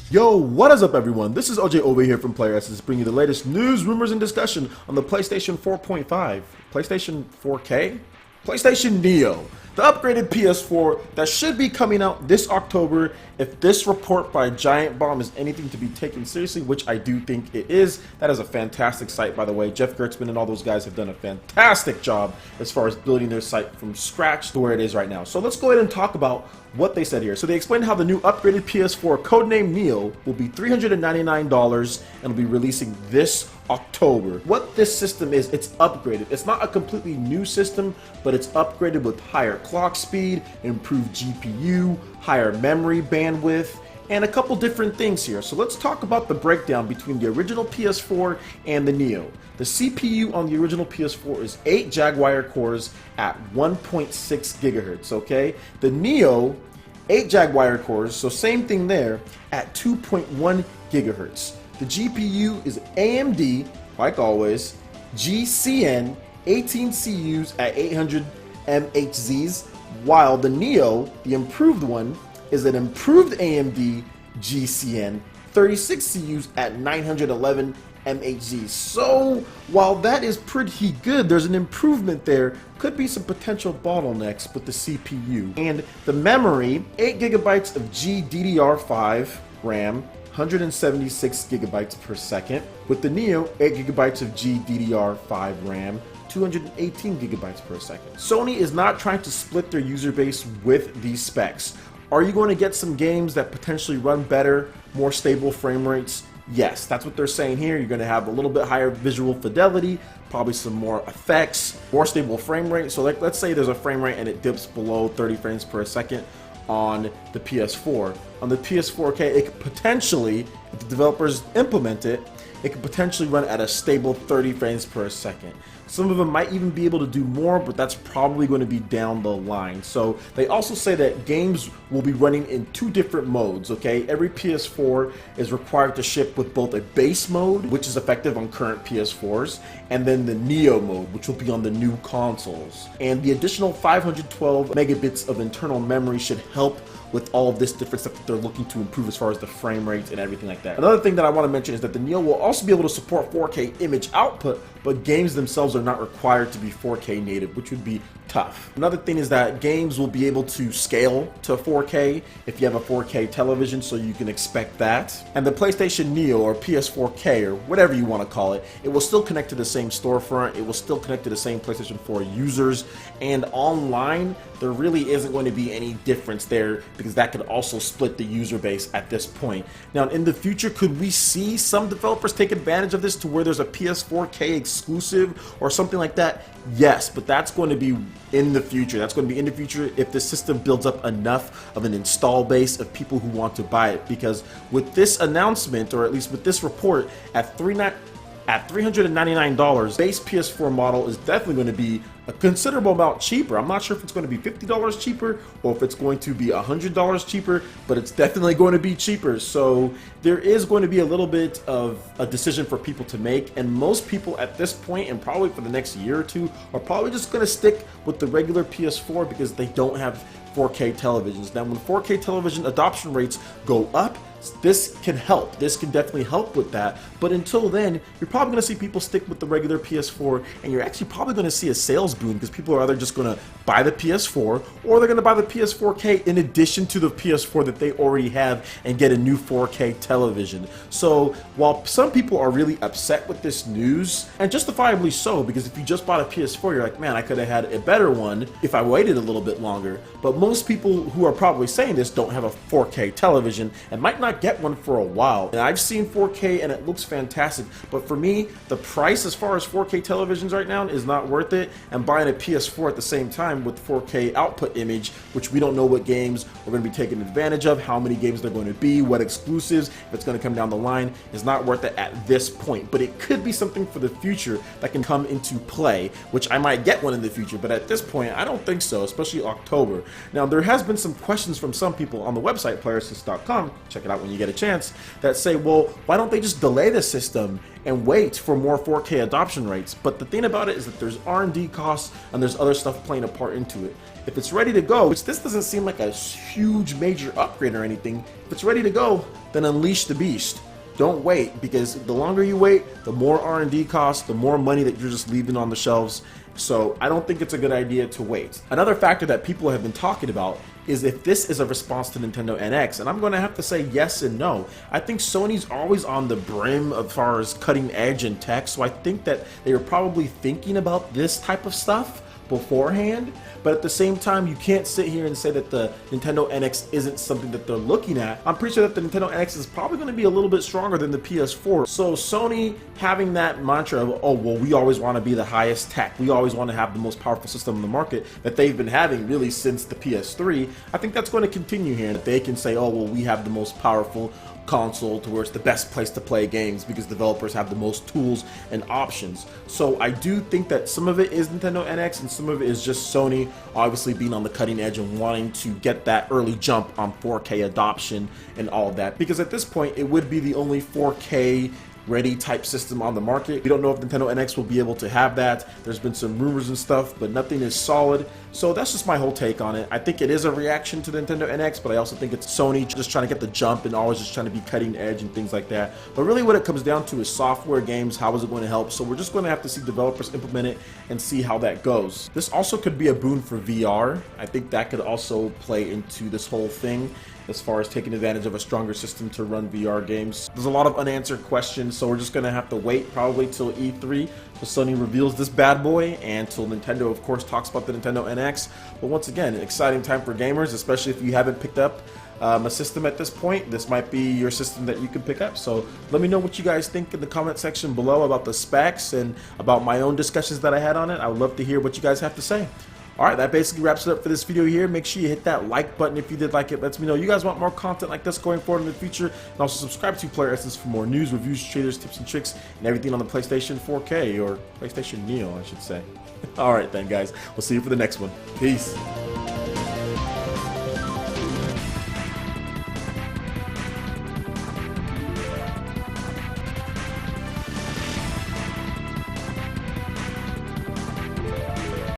Yo, what is up everyone? This is OJ over here from PlayerEssence, bringing you the latest news, rumors, and discussion on the PlayStation 4.5, PlayStation 4K, PlayStation Neo, the upgraded PS4 that should be coming out this October if this report by Giant Bomb is anything to be taken seriously, which I do think it is. That is a fantastic site, by the way. Jeff Gertzman and all those guys have done a fantastic job as far as building their site from scratch to where it is right now. So let's go ahead and talk about what they said here. So they explained how the new upgraded PS4 codenamed Neo will be $399 and will be releasing this October. What this system is, it's upgraded. It's not a completely new system, but it's upgraded with higher clock speed, improved GPU, higher memory bandwidth, and a couple different things here. So let's talk about the breakdown between the original PS4 and the Neo. The CPU on the original PS4 is 8 Jaguar cores at 1.6 gigahertz, okay? The Neo, 8 Jaguar cores, so same thing there, at 2.1 gigahertz. The GPU is AMD, like always, GCN, 18 CUs at 800 MHz's, while the Neo, the improved one, is an improved AMD GCN, 36 CUs at 911 MHz. So while that is pretty good, there's an improvement there. Could be some potential bottlenecks with the CPU. And the memory, 8 gigabytes of GDDR5 RAM, 176 gigabytes per second. With the Neo, 8 gigabytes of GDDR5 RAM, 218 gigabytes per second. Sony is not trying to split their user base with these specs. Are you going to get some games that potentially run better, more stable frame rates? Yes, that's what they're saying here. You're going to have a little bit higher visual fidelity, probably some more effects, more stable frame rate. So let's say there's a frame rate and it dips below 30 frames per second on the PS4. On the PS4K, it could potentially, if the developers implement it, it could potentially run at a stable 30 frames per second. Some of them might even be able to do more, but that's probably going to be down the line. So they also say that games will be running in 2 different modes, okay? Every PS4 is required to ship with both a base mode, which is effective on current PS4s, and then the Neo mode, which will be on the new consoles. And the additional 512 megabits of internal memory should help with all of this different stuff that they're looking to improve as far as the frame rates and everything like that. Another thing that I want to mention is that the Neo will also be able to support 4K image output, but games themselves are not required to be 4K native, which would be tough. Another thing is that games will be able to scale to 4K if you have a 4K television, so you can expect that. And the PlayStation Neo or PS4K or whatever you want to call it, it will still connect to the same storefront, it will still connect to the same PlayStation 4 users, and online there really isn't going to be any difference there because that could also split the user base at this point. Now in the future, could we see some developers take advantage of this to where there's a PS4K exclusive or something like that? Yes, but that's going to be in the future. That's going to be in the future if the system builds up enough of an install base of people who want to buy it, because with this announcement, or at least with this report, at $399, base PS4 model is definitely going to be a considerable amount cheaper. I'm not sure if it's going to be $50 cheaper or if it's going to be $100 cheaper, but it's definitely going to be cheaper. So there is going to be a little bit of a decision for people to make, and most people at this point, and probably for the next year or two, are probably just going to stick with the regular PS4 because they don't have 4K televisions. Now when 4K television adoption rates go up, this can help. This can definitely help with that. But until then, you're probably going to see people stick with the regular PS4, and you're actually probably going to see a sales boom because people are either just going to buy the PS4 or they're going to buy the PS4K in addition to the PS4 that they already have and get a new 4K television. So while some people are really upset with this news, and justifiably so, because if you just bought a PS4, you're like, man, I could have had a better one if I waited a little bit longer. But most people who are probably saying this don't have a 4K television and might not get one for a while. And I've seen 4K and it looks fantastic, but for me, the price as far as 4K televisions right now is not worth it, and buying a PS4 at the same time with 4K output image, which we don't know what games we're going to be taking advantage of, how many games they're going to be, what exclusives, if it's going to come down the line, is not worth it at this point. But it could be something for the future that can come into play, which I might get one in the future, but at this point I don't think so, especially October. Now there has been some questions from some people on the website PlayerEssence.com, check it out out when you get a chance, that say, well, why don't they just delay the system and wait for more 4K adoption rates? But the thing about it is that there's R&D costs and there's other stuff playing a part into it. If it's ready to go, which this doesn't seem like a huge major upgrade or anything, if it's ready to go, then unleash the beast. Don't wait, because the longer you wait, the more R&D costs, the more money that you're just leaving on the shelves. So I don't think it's a good idea to wait. Another factor that people have been talking about is if this is a response to Nintendo NX, and I'm going to have to say yes and no. I think Sony's always on the brim as far as cutting edge in tech, so I think that they were probably thinking about this type of stuff beforehand, but at the same time, you can't sit here and say that the Nintendo NX isn't something that they're looking at. I'm pretty sure that the Nintendo NX is probably going to be a little bit stronger than the PS4. So Sony having that mantra of, oh, well, we always want to be the highest tech, we always want to have the most powerful system in the market that they've been having really since the PS3, I think that's going to continue here. They can say, oh, well, we have the most powerful console to where it's the best place to play games because developers have the most tools and options. So I do think that some of it is Nintendo NX and some of it is just Sony obviously being on the cutting edge and wanting to get that early jump on 4K adoption and all of that, because at this point it would be the only 4K ready type system on the market. We don't know if Nintendo NX will be able to have that. There's been some rumors and stuff, but nothing is solid. So that's just my whole take on it. I think it is a reaction to the Nintendo NX, but I also think it's Sony just trying to get the jump and always just trying to be cutting edge and things like that. But really what it comes down to is software games. How is it going to help? So we're just going to have to see developers implement it and see how that goes. This also could be a boon for VR. I think that could also play into this whole thing as far as taking advantage of a stronger system to run VR games. There's a lot of unanswered questions, so we're just gonna have to wait probably till E3 till Sony reveals this bad boy and till Nintendo, of course, talks about the Nintendo NX. But once again, an exciting time for gamers, especially if you haven't picked up a system at this point. This might be your system that you can pick up. So let me know what you guys think in the comment section below about the specs and about my own discussions that I had on it. I would love to hear what you guys have to say. Alright, that basically wraps it up for this video here. Make sure you hit that like button if you did like it. Lets me know you guys want more content like this going forward in the future. And also subscribe to PlayerEssence for more news, reviews, trailers, tips, and tricks, and everything on the PlayStation 4K, or PlayStation Neo, I should say. Alright then, guys. We'll see you for the next one. Peace.